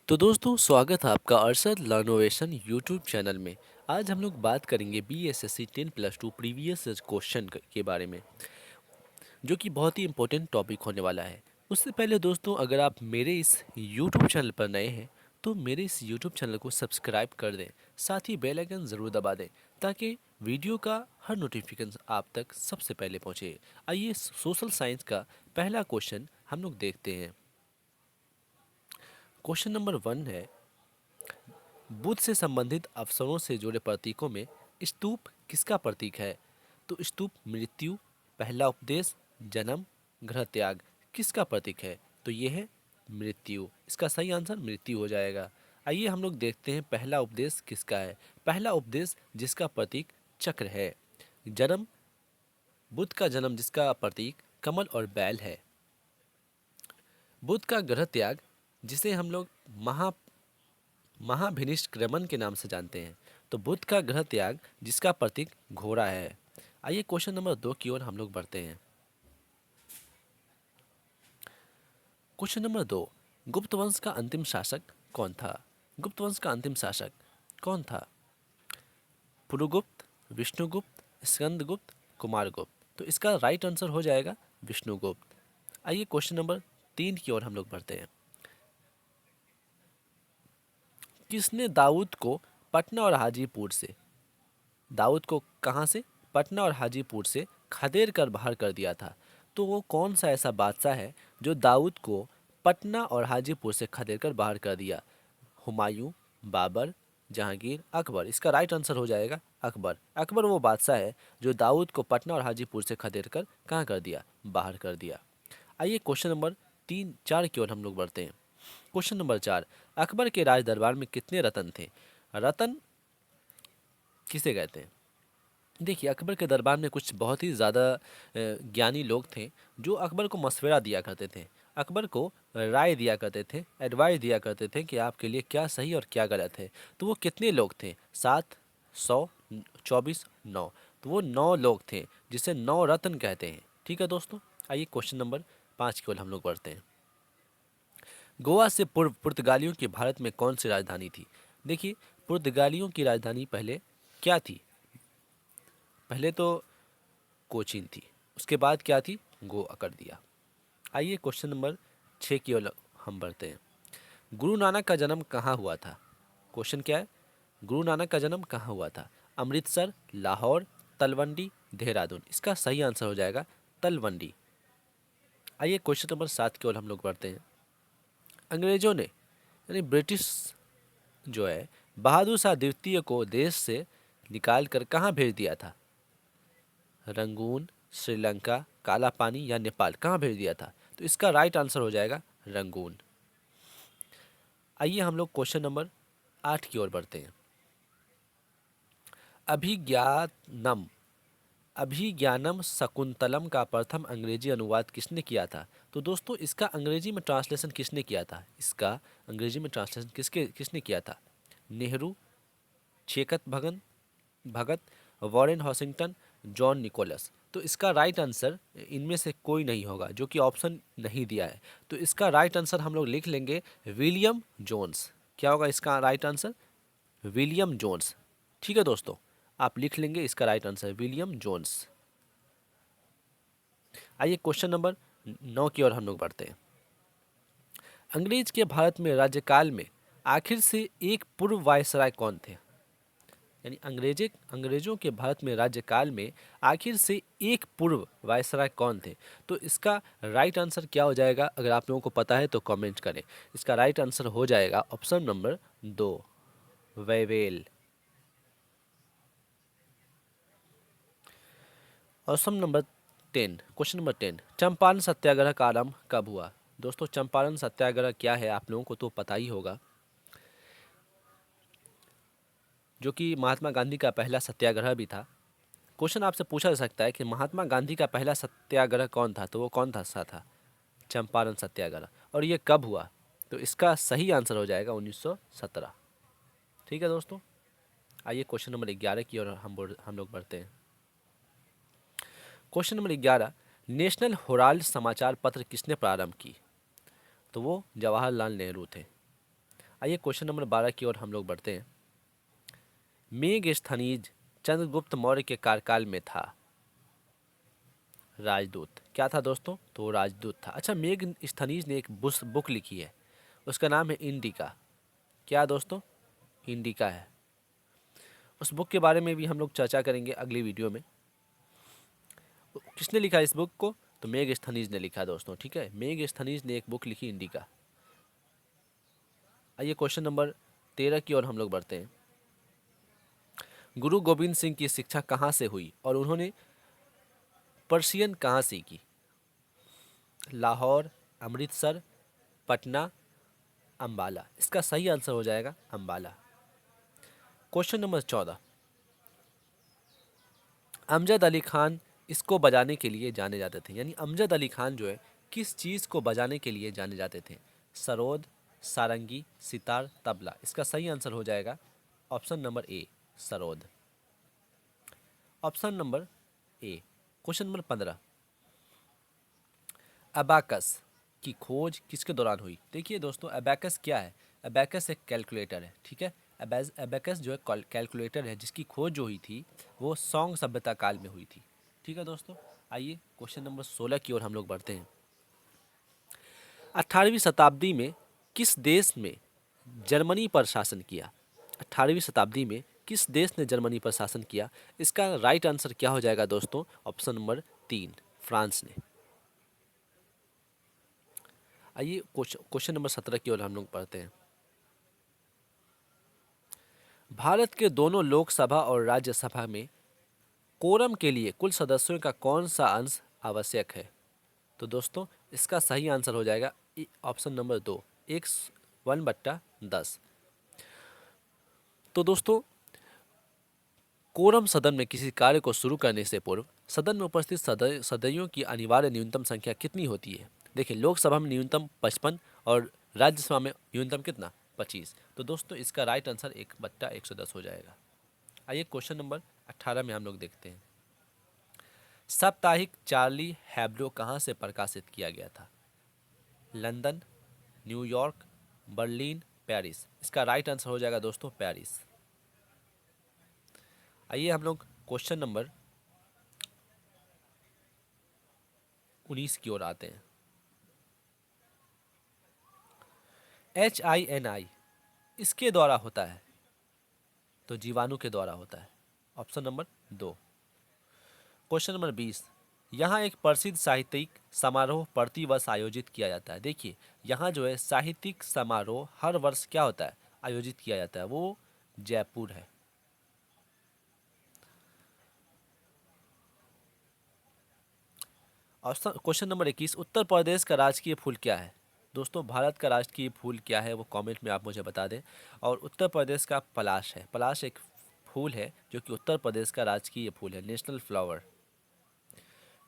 तो दोस्तों स्वागत है आपका अरशद लर्नोवेशन यूट्यूब चैनल में। आज हम लोग बात करेंगे बीएसएससी 10+2 प्रीवियस क्वेश्चन के बारे में, जो कि बहुत ही इम्पोर्टेंट टॉपिक होने वाला है। उससे पहले दोस्तों, अगर आप मेरे इस यूट्यूब चैनल पर नए हैं तो मेरे इस यूट्यूब चैनल को सब्सक्राइब कर दें, साथ ही बेल आइकन ज़रूर दबा दें ताकि वीडियो का हर नोटिफिकेशन आप तक सबसे पहले पहुंचे। आइए सोशल साइंस का पहला क्वेश्चन हम लोग देखते हैं। क्वेश्चन नंबर 1 है, बुद्ध से संबंधित अवसरों से जुड़े प्रतीकों में स्तूप किसका प्रतीक है? तो स्तूप मृत्यु, पहला उपदेश, जन्म, गृह त्याग किसका प्रतीक है? तो ये है मृत्यु। इसका सही आंसर मृत्यु हो जाएगा। आइए हम लोग देखते हैं पहला उपदेश किसका है। पहला उपदेश जिसका प्रतीक चक्र है। जन्म, बुद्ध का जन्म जिसका प्रतीक कमल और बैल है। बुद्ध का गृह त्याग जिसे हम लोग महाभिनिष्क्रमण के नाम से जानते हैं। तो बुद्ध का गृह त्याग जिसका प्रतीक घोड़ा है। आइए क्वेश्चन नंबर 2 की ओर हम लोग बढ़ते हैं। क्वेश्चन नंबर 2, गुप्त वंश का अंतिम शासक कौन था? गुप्त वंश का अंतिम शासक कौन था? पुरुगुप्त, विष्णुगुप्त, स्कंदगुप्त, कुमारगुप्त। तो इसका राइट आंसर हो जाएगा विष्णुगुप्त। आइए क्वेश्चन नंबर 3 की ओर हम लोग बढ़ते हैं। किसने दाऊद को पटना और हाजीपुर से दाऊद को कहाँ से? पटना और हाजीपुर से खदेड़ कर बाहर कर दिया था। तो वो कौन सा ऐसा बादशाह है जो दाऊद को पटना और हाजीपुर से खदेड़ कर बाहर कर दिया? हुमायूं, बाबर, जहांगीर, अकबर। इसका राइट आंसर हो जाएगा अकबर। अकबर वो बादशाह है जो दाऊद को पटना और हाजीपुर से खदेड़ कर कहाँ कर दिया? बाहर कर दिया। आइए क्वेश्चन नंबर 3-4 की ओर हम लोग बढ़ते हैं। क्वेश्चन नंबर 4, अकबर के राज दरबार में कितने रत्न थे? रत्न किसे कहते हैं? देखिए, अकबर के दरबार में कुछ बहुत ही ज़्यादा ज्ञानी लोग थे जो अकबर को मशवरा दिया करते थे, अकबर को राय दिया करते थे, एडवाइस दिया करते थे कि आपके लिए क्या सही और क्या गलत है। तो वो कितने लोग थे? 7, 100, 24, 9। तो वो 9 लोग थे जिसे 9 रत्न कहते हैं। ठीक है दोस्तों, आइए क्वेश्चन नंबर 5 की ओर हम लोग बढ़ते हैं। गोवा से पूर्व पुर्तगालियों की भारत में कौन सी राजधानी थी? देखिए, पुर्तगालियों की राजधानी पहले क्या थी? पहले तो कोचीन थी, उसके बाद क्या थी? गोवा कर दिया। आइए क्वेश्चन नंबर 6 की ओर हम बढ़ते हैं। गुरु नानक का जन्म कहाँ हुआ था? क्वेश्चन क्या है? गुरु नानक का जन्म कहाँ हुआ था? अमृतसर, लाहौर, तलवंडी, देहरादून। इसका सही आंसर हो जाएगा तलवंडी। आइए क्वेश्चन नंबर 7 की ओर हम लोग बढ़ते हैं। अंग्रेजों ने यानी ब्रिटिश जो है बहादुर शाह द्वितीय को देश से निकाल कर कहाँ भेज दिया था? रंगून, श्रीलंका, काला पानी या नेपाल। कहाँ भेज दिया था? तो इसका राइट आंसर हो जाएगा रंगून। आइए हम लोग क्वेश्चन नंबर 8 की ओर बढ़ते हैं। अभिज्ञानम अभिज्ञानम शकुंतलम का प्रथम अंग्रेजी अनुवाद किसने किया था? तो दोस्तों, इसका अंग्रेजी में ट्रांसलेशन किसने किया था? इसका अंग्रेजी में ट्रांसलेशन किसने किया था? नेहरू, चेकत भगत, वॉरेन हॉशिंगटन, जॉन निकोलस। तो इसका राइट आंसर इनमें से कोई नहीं होगा, जो कि ऑप्शन नहीं दिया है। तो इसका राइट आंसर हम लोग लिख लेंगे विलियम जोन्स। क्या होगा इसका राइट आंसर? William Jones. ठीक है दोस्तों, आप लिख लेंगे इसका राइट आंसर विलियम जोन्स। आइए क्वेश्चन नंबर 9 की ओर हम लोग बढ़ते हैं। अंग्रेज के भारत में राज्यकाल में आखिर से एक पूर्व वायसराय कौन थे? यानी अंग्रेजों के भारत में राज्यकाल में आखिर से एक पूर्व वायसराय कौन थे? तो इसका राइट आंसर क्या हो जाएगा? अगर आप लोगों को पता है तो कमेंट करें। इसका राइट आंसर हो जाएगा option number 2, Wavell. Option number 10, question number 10, Champaran Satyagraha का आरंभ कब हुआ? दोस्तों, चंपारण सत्याग्रह क्या है आप लोगों को तो पता ही होगा, जो कि महात्मा गांधी का पहला सत्याग्रह भी था। क्वेश्चन आपसे पूछा जा सकता है कि महात्मा गांधी का पहला सत्याग्रह कौन था? तो वो कौन था? चंपारण सत्याग्रह। और ये कब हुआ? तो इसका सही आंसर हो जाएगा 1917। ठीक है दोस्तों, आइए क्वेश्चन नंबर 11 की ओर हम लोग बढ़ते हैं। क्वेश्चन नंबर 11, नेशनल हेराल्ड समाचार पत्र किसने प्रारंभ की? तो वो जवाहरलाल नेहरू थे। आइए क्वेश्चन नंबर 12 की ओर हम लोग बढ़ते हैं। मेगस्थनीज चंद्रगुप्त मौर्य के कार्यकाल में था राजदूत। क्या था दोस्तों? तो राजदूत था। अच्छा, मेगस्थनीज ने एक बुक लिखी है, उसका नाम है इंडिका। क्या दोस्तों? इंडिका है। उस बुक के बारे में भी हम लोग चर्चा करेंगे अगली वीडियो में। किसने लिखा इस बुक को? तो मेगस्थनीज ने लिखा दोस्तों, ठीक है। मेगस्थनीज ने एक बुक लिखी इंडिका। आइए क्वेश्चन नंबर 13 की ओर हम लोग बढ़ते हैं। गुरु गोविंद सिंह की शिक्षा कहाँ से हुई और उन्होंने पर्शियन कहाँ सीखी? लाहौर, अमृतसर, पटना, अंबाला। इसका सही आंसर हो जाएगा अंबाला। Question number 14। अमजद अली खान इसको बजाने के लिए जाने जाते थे, यानी अमजद अली खान जो है किस चीज़ को बजाने के लिए जाने जाते थे? सरोद, सारंगी, सितार, तबला। इसका सही आंसर हो जाएगा option number A, sarod. Option number A. Question number 15। Abacus की खोज किसके दौरान हुई? देखिए दोस्तों, अबाकस क्या है? अबाकस एक कैलकुलेटर है, ठीक है। अबाकस जो है कैलकुलेटर है, जिसकी खोज जो हुई थी वो सौंग सभ्यता काल में हुई थी, ठीक है दोस्तों। आइए क्वेश्चन नंबर 16 की ओर हम लोग बढ़ते हैं। 18वीं शताब्दी में किस देश में जर्मनी पर शासन किया? 18वीं शताब्दी में किस देश ने जर्मनी पर शासन किया? इसका राइट आंसर क्या हो जाएगा दोस्तों? ऑप्शन नंबर 3, फ्रांस ने। आइए क्वेश्चन नंबर 17 की ओर हम लोग पढ़ते हैं। भारत के दोनों लोकसभा और राज्यसभा में कोरम के लिए कुल सदस्यों का कौन सा अंश आवश्यक है? तो दोस्तों इसका सही आंसर हो जाएगा ऑप्शन नंबर 2, 1/10। तो दोस्तों, कोरम सदन में किसी कार्य को शुरू करने से पूर्व सदन में उपस्थित सदस्यों की अनिवार्य न्यूनतम संख्या कितनी होती है? देखिए, लोकसभा में न्यूनतम 55 और राज्यसभा में न्यूनतम कितना? 25। तो दोस्तों इसका राइट आंसर 1/110 हो जाएगा। आइए क्वेश्चन नंबर 18 में हम लोग देखते हैं। साप्ताहिक चार्ली हैब्डो कहाँ से प्रकाशित किया गया था? London, New York, Berlin, Paris. इसका राइट आंसर हो जाएगा दोस्तों पेरिस। आइए हम लोग क्वेश्चन नंबर 19 की ओर आते हैं। HINI इसके द्वारा होता है? तो जीवाणु के द्वारा होता है। Option number 2। Question number 20। यहाँ एक प्रसिद्ध साहित्यिक समारोह प्रतिवर्ष आयोजित किया जाता है। देखिए, यहाँ जो है साहित्यिक समारोह हर वर्ष क्या होता है? आयोजित किया जाता है, वो जयपुर है। Option question number 21। Uttar Pradesh का राजकीय फूल क्या है? दोस्तों, भारत का राजकीय फूल क्या है वो कमेंट में आप मुझे बता दें। और उत्तर प्रदेश का पलाश है। पलाश एक फूल है जो कि उत्तर प्रदेश का राजकीय फूल है, national flower.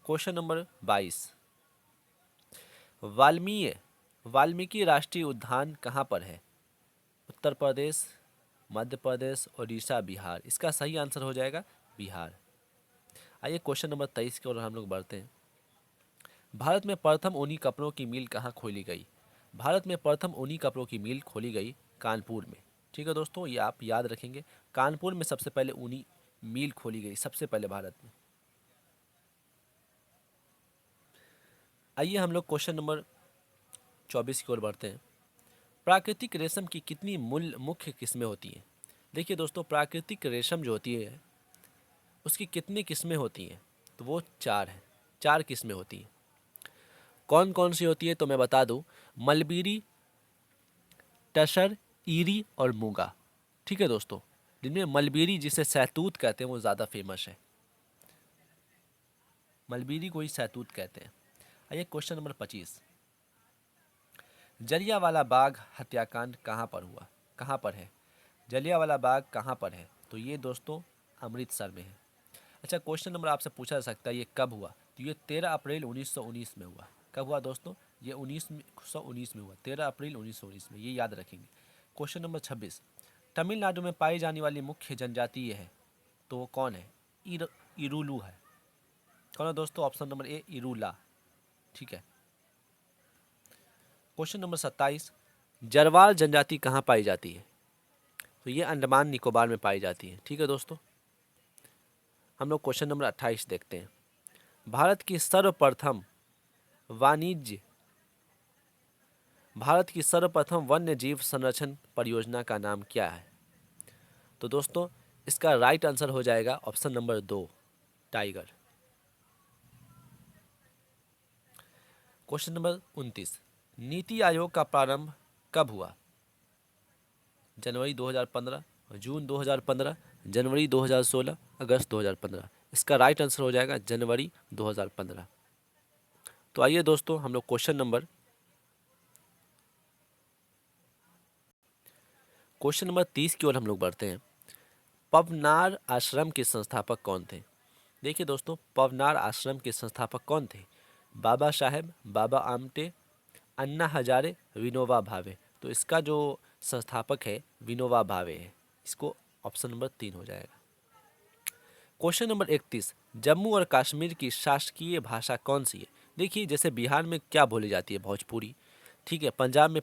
Question number 22। Valmiki Valmiki राष्ट्रीय उद्यान कहाँ पर है? उत्तर प्रदेश, मध्य प्रदेश, उड़ीसा, बिहार। इसका सही आंसर हो जाएगा बिहार। आइए क्वेश्चन नंबर 23 की ओर हम लोग बढ़ते हैं। भारत में प्रथम ऊनी कपड़ों की मिल कहाँ खोली गई? भारत में प्रथम ऊनी कपड़ों की मिल खोली गई कानपुर में, ठीक है दोस्तों, ये आप याद रखेंगे। कानपुर में सबसे पहले ऊनी मिल खोली गई, सबसे पहले भारत में। आइए हम लोग क्वेश्चन नंबर 24 की ओर बढ़ते हैं। प्राकृतिक रेशम की कितनी मूल मुख्य किस्में होती हैं? देखिए दोस्तों, प्राकृतिक रेशम जो होती है उसकी कितनी किस्में होती हैं? तो वो 4 हैं, 4 किस्में होती हैं। कौन कौन सी होती है तो मैं बता दूं। मलबेरी, टसर, ईरी और मूंगा, ठीक है दोस्तों। जिनमें मलबेरी, जिसे सहतूत कहते हैं, वो ज़्यादा फेमस है। मलबेरी को ही सहतूत कहते हैं। आइए क्वेश्चन नंबर 25। जलियांवाला बाग हत्याकांड कहाँ पर हुआ? कहाँ पर है? जलियांवाला बाग कहाँ पर है? तो ये दोस्तों अमृतसर में है। अच्छा, क्वेश्चन नंबर आपसे पूछा जा सकता है ये कब हुआ? तो ये 13 अप्रैल 1919 में हुआ। कब हुआ दोस्तों? ये 1919 में हुआ, 13 अप्रैल 1919 में, ये याद रखेंगे। Question number 26। तमिलनाडु में पाई जाने वाली मुख्य जनजाति ये है, तो वो कौन है? इरुलू है। कौन है दोस्तों? ऑप्शन नंबर ए, इरूला, ठीक है। Question number 27। जरवाल जनजाति कहाँ पाई जाती है? तो ये अंडमान निकोबार में पाई जाती है। ठीक है दोस्तों, हम लोग क्वेश्चन नंबर 28 देखते हैं। वाणिज्य भारत की सर्वप्रथम वन्य जीव संरक्षण परियोजना का नाम क्या है? तो दोस्तों इसका राइट आंसर हो जाएगा option number 2, tiger. Question number 29, NITI Aayog का प्रारंभ कब हुआ? जनवरी 2015, जून 2015, जनवरी 2016, अगस्त 2015। इसका राइट आंसर हो जाएगा जनवरी 2015। तो आइए दोस्तों हम लोग क्वेश्चन नंबर 30 की ओर हम लोग बढ़ते हैं। पवनार आश्रम के संस्थापक कौन थे? देखिए दोस्तों, पवनार आश्रम के संस्थापक कौन थे? बाबा साहेब, बाबा आमटे, अन्ना हजारे, विनोबा भावे। तो इसका जो संस्थापक है विनोबा भावे है। इसको ऑप्शन नंबर 3 हो जाएगा। क्वेश्चन नंबर 31, जम्मू और कश्मीर की शासकीय भाषा कौन सी है? देखिए जैसे बिहार में क्या बोली जाती है? भोजपुरी। ठीक है, पंजाब में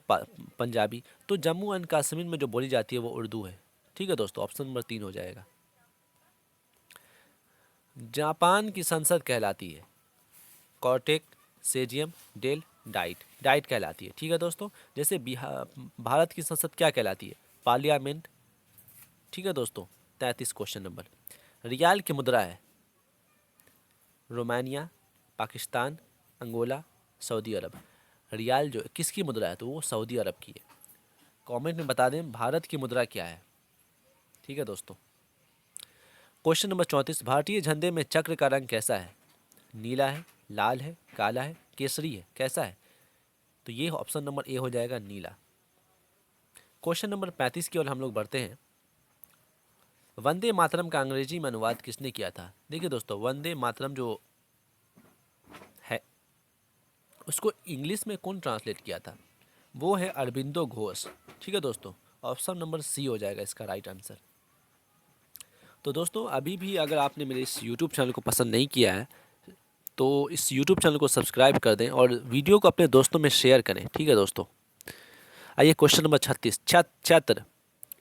पंजाबी। तो जम्मू एंड कश्मीर में जो बोली जाती है वो उर्दू है। ठीक है दोस्तों, ऑप्शन नंबर 3 हो जाएगा। जापान की संसद कहलाती है कॉर्टेक, सेजियम, डेल, डाइट। डाइट कहलाती है। ठीक है दोस्तों, जैसे भारत की संसद क्या कहलाती है? पार्लियामेंट। ठीक है दोस्तों, 33 क्वेश्चन नंबर। रियाल की मुद्रा है रोमानिया, पाकिस्तान, अंगोला, सऊदी अरब। रियाल जो किसकी मुद्रा है? तो वो सऊदी अरब की है। कमेंट में बता दें भारत की मुद्रा क्या है। ठीक है दोस्तों, क्वेश्चन नंबर 34, भारतीय झंडे में चक्र का रंग कैसा है? नीला है, लाल है, काला है, केसरी है, कैसा है? तो ये ऑप्शन नंबर ए हो जाएगा, नीला। क्वेश्चन नंबर 35 की ओर हम लोग बढ़ते हैं। वंदे मातरम का अंग्रेजी में अनुवाद किसने किया था? देखिए दोस्तों, वंदे मातरम जो है उसको इंग्लिश में कौन ट्रांसलेट किया था? वो है अरबिंदो घोष। ठीक है दोस्तों, ऑप्शन नंबर सी हो जाएगा इसका राइट आंसर। तो दोस्तों अभी भी अगर आपने मेरे इस यूट्यूब चैनल को पसंद नहीं किया है तो इस यूट्यूब चैनल को सब्सक्राइब कर दें और वीडियो को अपने दोस्तों में शेयर करें। ठीक है दोस्तों, आइए क्वेश्चन नंबर 36, चैत्र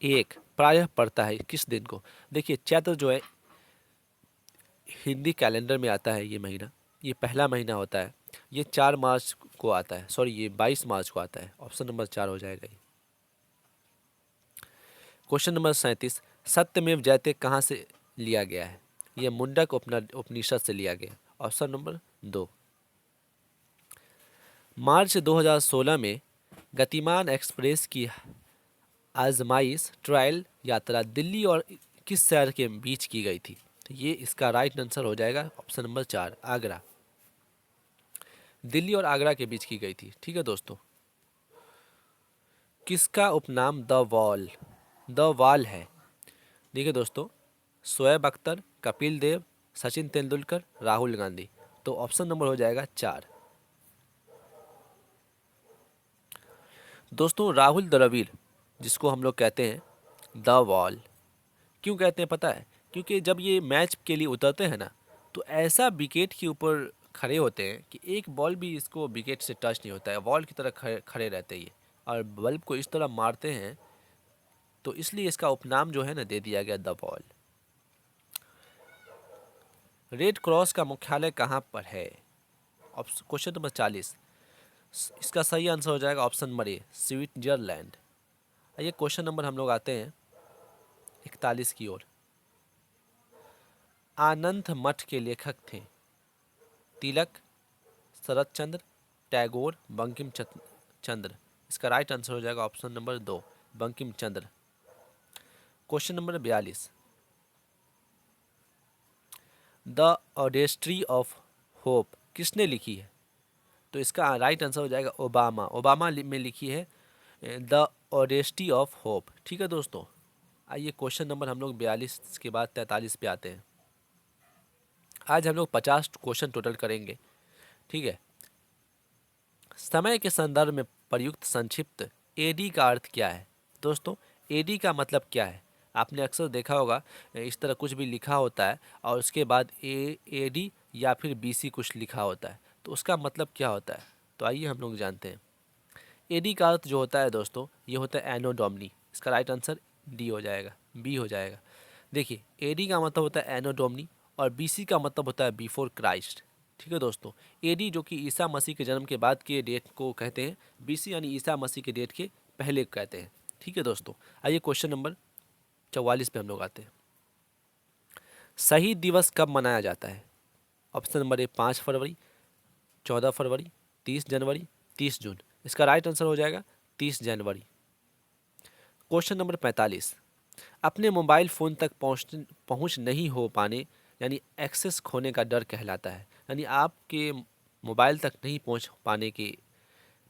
एक प्रायः पड़ता है किस दिन को? देखिए चैत्र जो है हिंदी कैलेंडर में आता है। ये महीना, ये पहला महीना होता है। ये 4 मार्च को आता है, सॉरी ये 22 मार्च को आता है। ऑप्शन नंबर 4 हो जाएगा ये। क्वेश्चन नंबर 37, सत्यमेव जयते कहाँ से लिया गया है? ये मुंडक उपनिषद से लिया गया। Option number 2। मार्च 2016 में गतिमान एक्सप्रेस की आजमाइश ट्रायल यात्रा दिल्ली और किस शहर के बीच की गई थी? तो ये इसका राइट आंसर हो जाएगा ऑप्शन नंबर 4, आगरा। दिल्ली और आगरा के बीच की गई थी। ठीक है दोस्तों, किसका उपनाम द वॉल है? देखिए दोस्तों, शोएब अख्तर, कपिल देव, सचिन तेंदुलकर, राहुल गांधी। तो ऑप्शन नंबर हो जाएगा 4। दोस्तों राहुल द्रविड़ जिसको हम लोग कहते हैं द वॉल, क्यों कहते हैं पता है? क्योंकि जब ये मैच के लिए उतरते हैं ना तो ऐसा विकेट के ऊपर खड़े होते हैं कि एक बॉल भी इसको विकेट से टच नहीं होता है। वॉल की तरह खड़े रहते हैं ये, और बल्ब को इस तरह मारते हैं, तो इसलिए इसका उपनाम जो है ना दे दिया गया द वॉल। रेड क्रॉस का मुख्यालय कहाँ पर है? क्वेश्चन नंबर 40, इसका सही आंसर हो जाएगा ऑप्शन नंबर ए, स्विट्जरलैंड। ये क्वेश्चन नंबर हम लोग आते हैं 41 की ओर। आनंद मठ के लेखक थे तिलक, शरत चंद्र, टैगोर, बंकिम चंद्र। इसका राइट आंसर हो जाएगा option number 2, Bankim Chandra. Question number 42, the audacity of hope किसने लिखी है? तो इसका राइट आंसर हो जाएगा ओबामा में लिखी है द ऑडेस्ट्री ऑफ होप। ठीक है दोस्तों, आइए क्वेश्चन नंबर हम लोग 42 के बाद 43 पे आते हैं। आज हम लोग 50 क्वेश्चन टोटल करेंगे। ठीक है, समय के संदर्भ में प्रयुक्त संक्षिप्त एडी का अर्थ क्या है? दोस्तों एडी का मतलब क्या है? आपने अक्सर देखा होगा इस तरह कुछ भी लिखा होता है और उसके बाद एडी या फिर बीसी कुछ लिखा होता है, तो उसका मतलब क्या होता है? तो आइए हम लोग जानते हैं। एडी का अर्थ जो होता है दोस्तों, ये होता है एनो डोमिनी। इसका राइट आंसर डी हो जाएगा, बी हो जाएगा। देखिए, एडी का मतलब होता है एनो डोमिनी और बीसी का मतलब होता है बिफोर क्राइस्ट। ठीक है दोस्तों, एडी जो कि ईसा मसीह के जन्म के बाद के डेट को कहते हैं, बीसी यानी ईसा मसीह के डेट के पहले को कहते हैं। ठीक है दोस्तों, आइए क्वेश्चन नंबर 44 पे हम लोग आते हैं। शहीद दिवस कब मनाया जाता है? ऑप्शन नंबर ए 5 फरवरी, 14 फरवरी, 30 जनवरी, 30 जून। इसका राइट आंसर हो जाएगा 30 जनवरी। क्वेश्चन नंबर 45, अपने मोबाइल फ़ोन तक पहुँच नहीं हो पाने यानी एक्सेस खोने का डर कहलाता है। यानी आपके मोबाइल तक नहीं पहुँच पाने के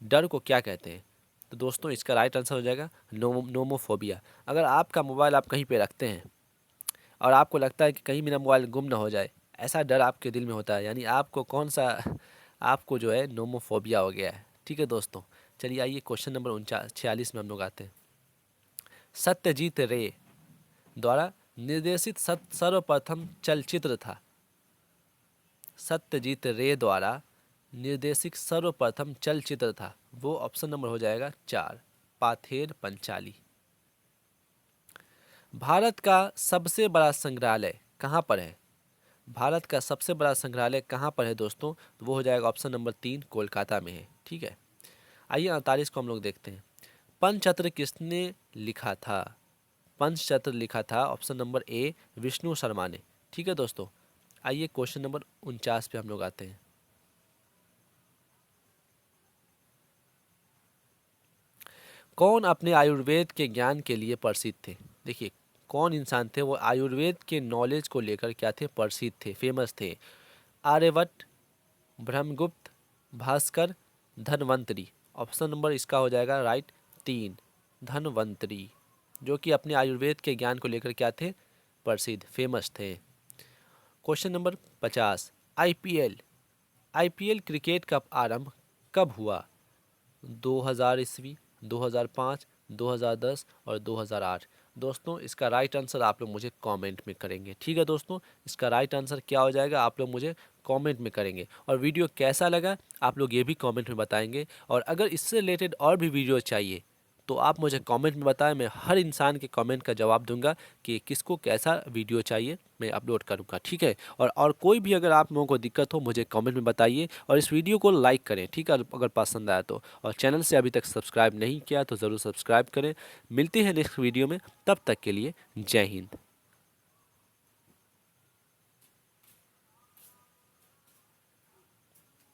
डर को क्या कहते हैं? तो दोस्तों इसका राइट आंसर हो जाएगा नोमोफोबिया। अगर आपका मोबाइल आप कहीं पे रखते हैं और आपको लगता है कि कहीं मेरा मोबाइल गुम ना हो जाए, ऐसा डर आपके दिल में होता है, यानी आपको कौन सा आपको जो है नोमोफोबिया हो गया है। ठीक है दोस्तों, चलिए आइए क्वेश्चन नंबर 46 में हम लोग आते हैं। सत्यजीत रे द्वारा निर्देशित सर्वप्रथम चलचित्र था। सत्यजीत रे द्वारा निर्देशित सर्वप्रथम चलचित्र था, वो ऑप्शन नंबर हो जाएगा 4, पाथेर पंचाली। भारत का सबसे बड़ा संग्रहालय कहाँ पर है? भारत का सबसे बड़ा संग्रहालय कहाँ पर है दोस्तों? तो वो हो जाएगा ऑप्शन नंबर 3, कोलकाता में है। ठीक है, आइए 48 को हम लोग देखते हैं। पंचतंत्र किसने लिखा था? पंचतंत्र लिखा था option number A, Vishnu Sharma ने। ठीक है दोस्तों, आइए क्वेश्चन नंबर 49 पे हम लोग आते हैं। कौन अपने आयुर्वेद के ज्ञान के लिए प्रसिद्ध थे? देखिए, कौन इंसान थे वो आयुर्वेद के नॉलेज को लेकर क्या थे? प्रसिद्ध थे, फेमस थे। आर्यभट्ट, ब्रह्मगुप्त, भास्कर, धनवंतरी। ऑप्शन नंबर इसका हो जाएगा राइट 3, धनवंतरी, जो कि अपने आयुर्वेद के ज्ञान को लेकर क्या थे? प्रसिद्ध, फेमस थे। Question number 50, IPL IPL cricket का आरंभ कब हुआ? 2000 ईस्वी, 2005, 2010 और 2008। दोस्तों इसका राइट आंसर आप लोग मुझे कमेंट में करेंगे। ठीक है दोस्तों, इसका राइट आंसर क्या हो जाएगा आप लोग मुझे कमेंट में करेंगे। और वीडियो कैसा लगा आप लोग ये भी कमेंट में बताएंगे। और अगर इससे रिलेटेड और भी वीडियो चाहिए तो आप मुझे कमेंट में बताएं, मैं हर इंसान के कमेंट का जवाब दूंगा कि किसको कैसा वीडियो चाहिए, मैं अपलोड करूंगा। ठीक है, और कोई भी अगर आप लोगों को दिक्कत हो मुझे कमेंट में बताइए और इस वीडियो को लाइक करें। ठीक है, अगर पसंद आया तो, और चैनल से अभी तक सब्सक्राइब नहीं किया तो ज़रूर सब्सक्राइब करें। मिलते हैं नेक्स्ट वीडियो में, तब तक के लिए जय हिंद।